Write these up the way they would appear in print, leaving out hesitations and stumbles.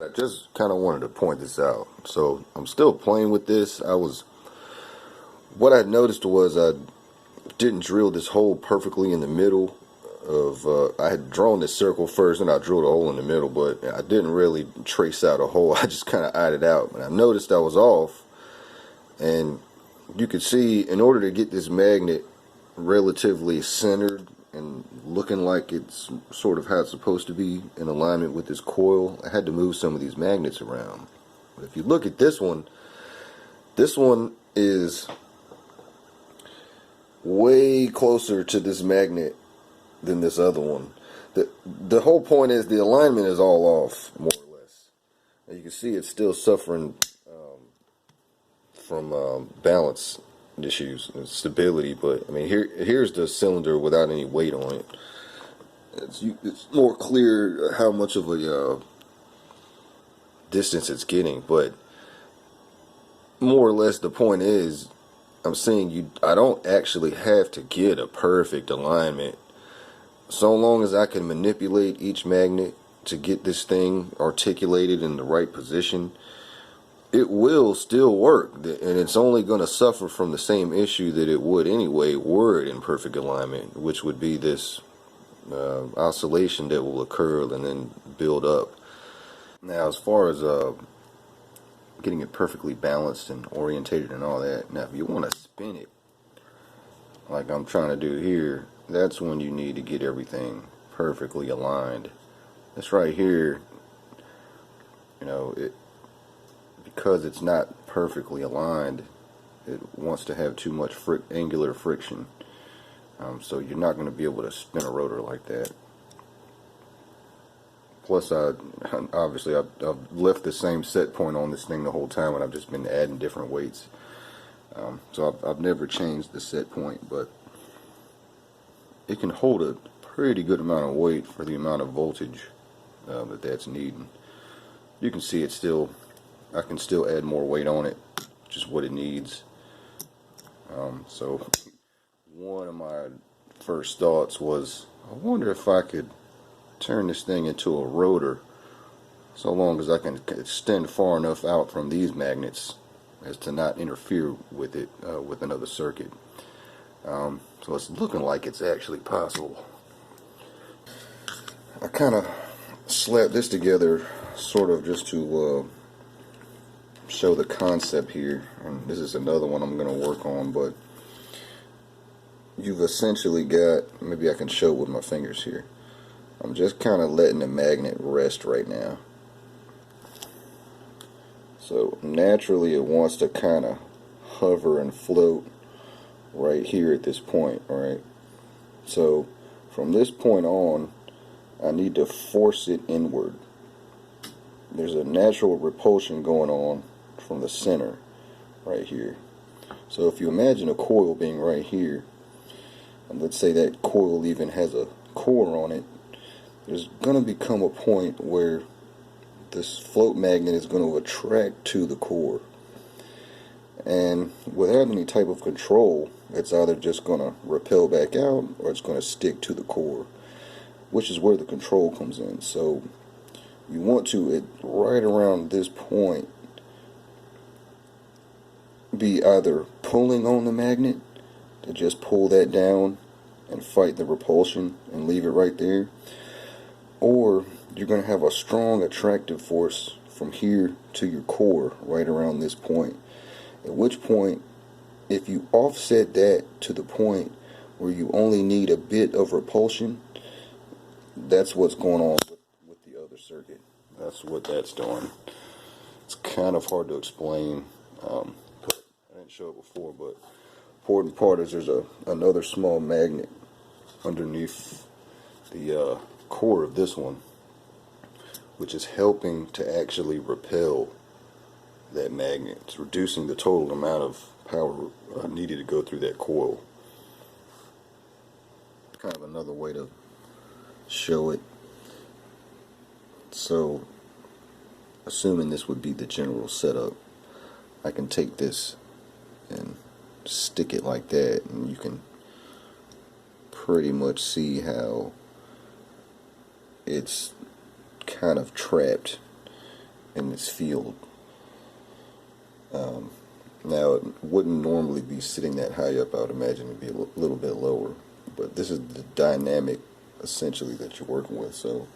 I just kind of wanted to point this out. So I'm still playing with this. What I noticed was I didn't drill this hole perfectly in the middle of, I had drawn this circle first and I drilled a hole in the middle, but I didn't really trace out a hole. I just kind of eyed it out. And I noticed I was off, and you could see in order to get this magnet relatively centered and looking like it's sort of how it's supposed to be in alignment with this coil, I had to move some of these magnets around. But if you look at this one is way closer to this magnet than this other one. The whole point is the alignment is all off, more or less. And you can see it's still suffering from balance issues and stability, but I mean here's the cylinder without any weight on it. It's more clear how much of a distance it's getting, but more or less the point is I'm saying I don't actually have to get a perfect alignment. So long as I can manipulate each magnet to get this thing articulated in the right position, it will still work, and it's only going to suffer from the same issue that it would anyway were it in perfect alignment, which would be this oscillation that will occur and then build up. Now, as far as getting it perfectly balanced and orientated and all that, now if you want to spin it like I'm trying to do here, that's when you need to get everything perfectly aligned. This right here, because it's not perfectly aligned, it wants to have too much angular friction. So you're not going to be able to spin a rotor like that. Plus, obviously I've left the same set point on this thing the whole time, and I've just been adding different weights. So I've never changed the set point, but it can hold a pretty good amount of weight for the amount of voltage that's needed. You can see I can still add more weight on it, which is what it needs. So one of my first thoughts was, I wonder if I could turn this thing into a rotor, so long as I can extend far enough out from these magnets as to not interfere with it with another circuit. So it's looking like it's actually possible. I kind of slapped this together sort of just to show the concept here, and this is another one I'm going to work on, but you've essentially got, maybe I can show with my fingers here. I'm just kind of letting the magnet rest right now. So naturally it wants to kind of hover and float right here at this point, alright? So from this point on, I need to force it inward. There's a natural repulsion going on from the center right here. So if you imagine a coil being right here, and let's say that coil even has a core on it, there's going to become a point where this float magnet is going to attract to the core, and without any type of control, it's either just going to repel back out or it's going to stick to the core, which is where the control comes in. So you want to, right around this point, be either pulling on the magnet to just pull that down and fight the repulsion and leave it right there, or you're going to have a strong attractive force from here to your core right around this point, at which point, if you offset that to the point where you only need a bit of repulsion, that's what's going on with the other circuit. That's what that's doing. It's kind of hard to explain, but I didn't show it before, but important part is there's another small magnet underneath the core of this one, which is helping to actually repel that magnet. It's reducing the total amount of power needed to go through that coil. Kind of another way to show it. So, assuming this would be the general setup, I can take this and stick it like that, and you can pretty much see how it's kind of trapped in this field. Now, it wouldn't normally be sitting that high up. I would imagine it'd be a little bit lower. But this is the dynamic, essentially, that you're working with. So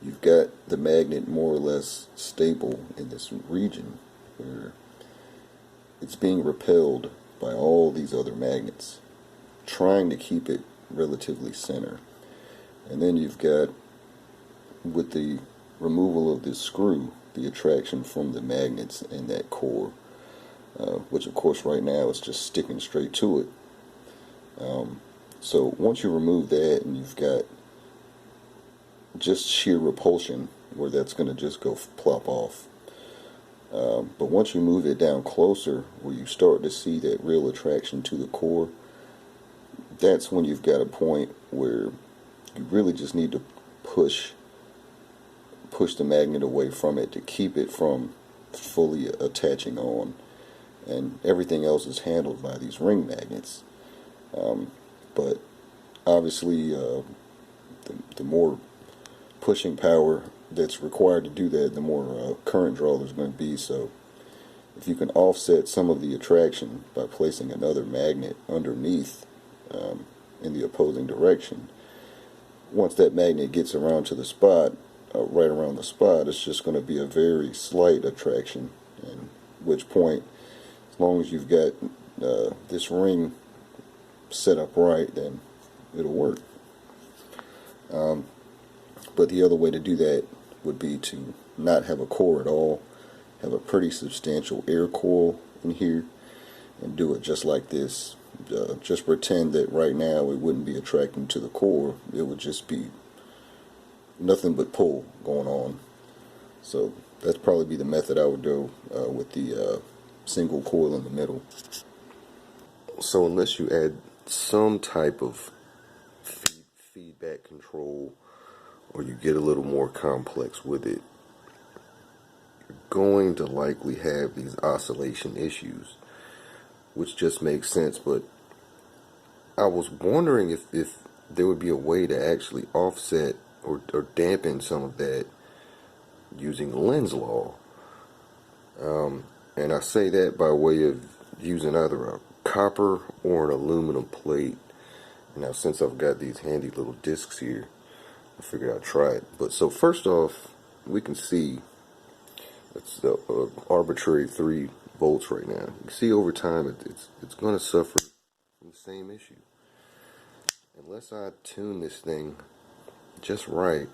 you've got the magnet more or less stable in this region where it's being repelled by all these other magnets, trying to keep it relatively center. And then you've got, with the removal of this screw, the attraction from the magnets in that core, which of course right now is just sticking straight to it. So once you remove that and you've got just sheer repulsion, where that's going to just go plop off. But once you move it down closer, where you start to see that real attraction to the core, that's when you've got a point where you really just need to push the magnet away from it to keep it from fully attaching on, and everything else is handled by these ring magnets. But obviously the more pushing power that's required to do that, the more current draw there's going to be. So if you can offset some of the attraction by placing another magnet underneath in the opposing direction, once that magnet gets around to the spot, right around the spot, it's just going to be a very slight attraction, and which point, as long as you've got this ring set up right, then it'll work. But the other way to do that would be to not have a core at all, have a pretty substantial air coil in here, and do it just like this. Just pretend that right now it wouldn't be attracting to the core, it would just be nothing but pull going on. So that's probably be the method I would go with the single coil in the middle. So unless you add some type of feedback control, or you get a little more complex with it, you're going to likely have these oscillation issues, which just makes sense. But I was wondering if there would be a way to actually offset or dampen some of that using Lenz's law. And I say that by way of using either a copper or an aluminum plate. Now, since I've got these handy little discs here, I figured I'd try it. But so first off, we can see it's the arbitrary 3 volts right now. You can see over time it's going to suffer from the same issue. Unless I tune this thing just right,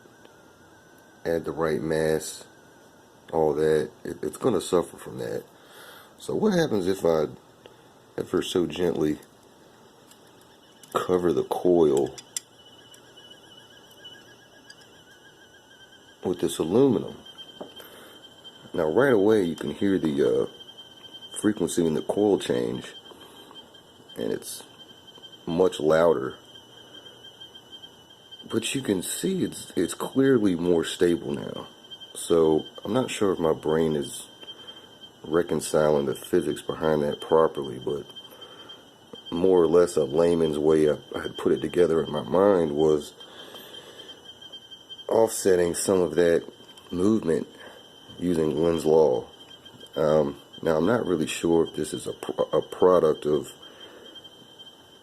add the right mass, all that, it's going to suffer from that. So what happens if I ever so gently cover the coil with this aluminum? Now right away you can hear the frequency in the coil change, and it's much louder, but you can see it's clearly more stable now. So I'm not sure if my brain is reconciling the physics behind that properly, but more or less a layman's way I had put it together in my mind was offsetting some of that movement using Lenz's law. Now I'm not really sure if this is a product of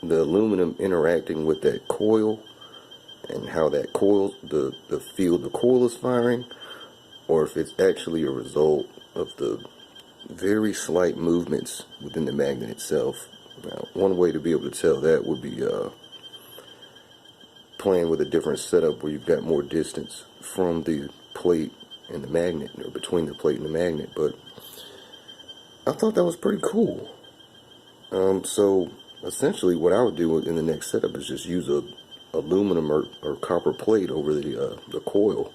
the aluminum interacting with that coil and how that coil, the field the coil is firing, or if it's actually a result of the very slight movements within the magnet itself. Now, one way to be able to tell that would be playing with a different setup where you've got more distance from the plate and the magnet, or between the plate and the magnet. But I thought that was pretty cool. So essentially what I would do in the next setup is just use a aluminum or copper plate over the coil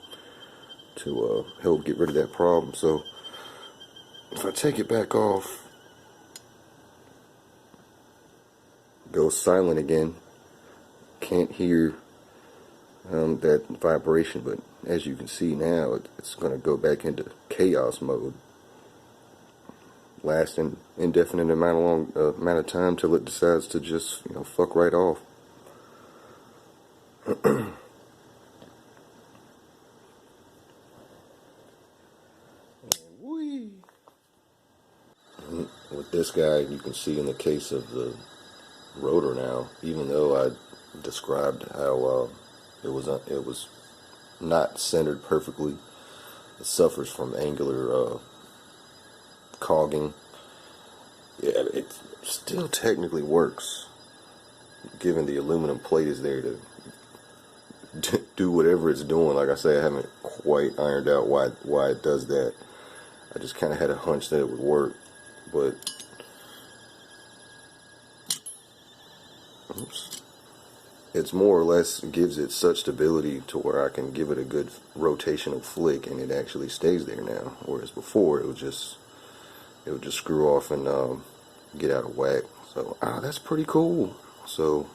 to help get rid of that problem. So if I take it back off, go silent again, can't hear that vibration, but as you can see now, it's going to go back into chaos mode, last an indefinite amount of time till it decides to just fuck right off. with this guy, you can see in the case of the rotor now, even though I described how it was not centered perfectly, it suffers from angular cogging. Yeah, it still technically works, given the aluminum plate is there to do whatever it's doing. Like I say, I haven't quite ironed out why it does that. I just kind of had a hunch that it would work, but oops, it's more or less gives it such stability to where I can give it a good rotational flick and it actually stays there now. Whereas before it would just screw off and get out of whack. So that's pretty cool. So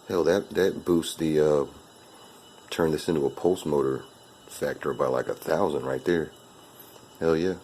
hell, that boosts the turn this into a pulse motor factor by like 1,000 right there. Hell yeah.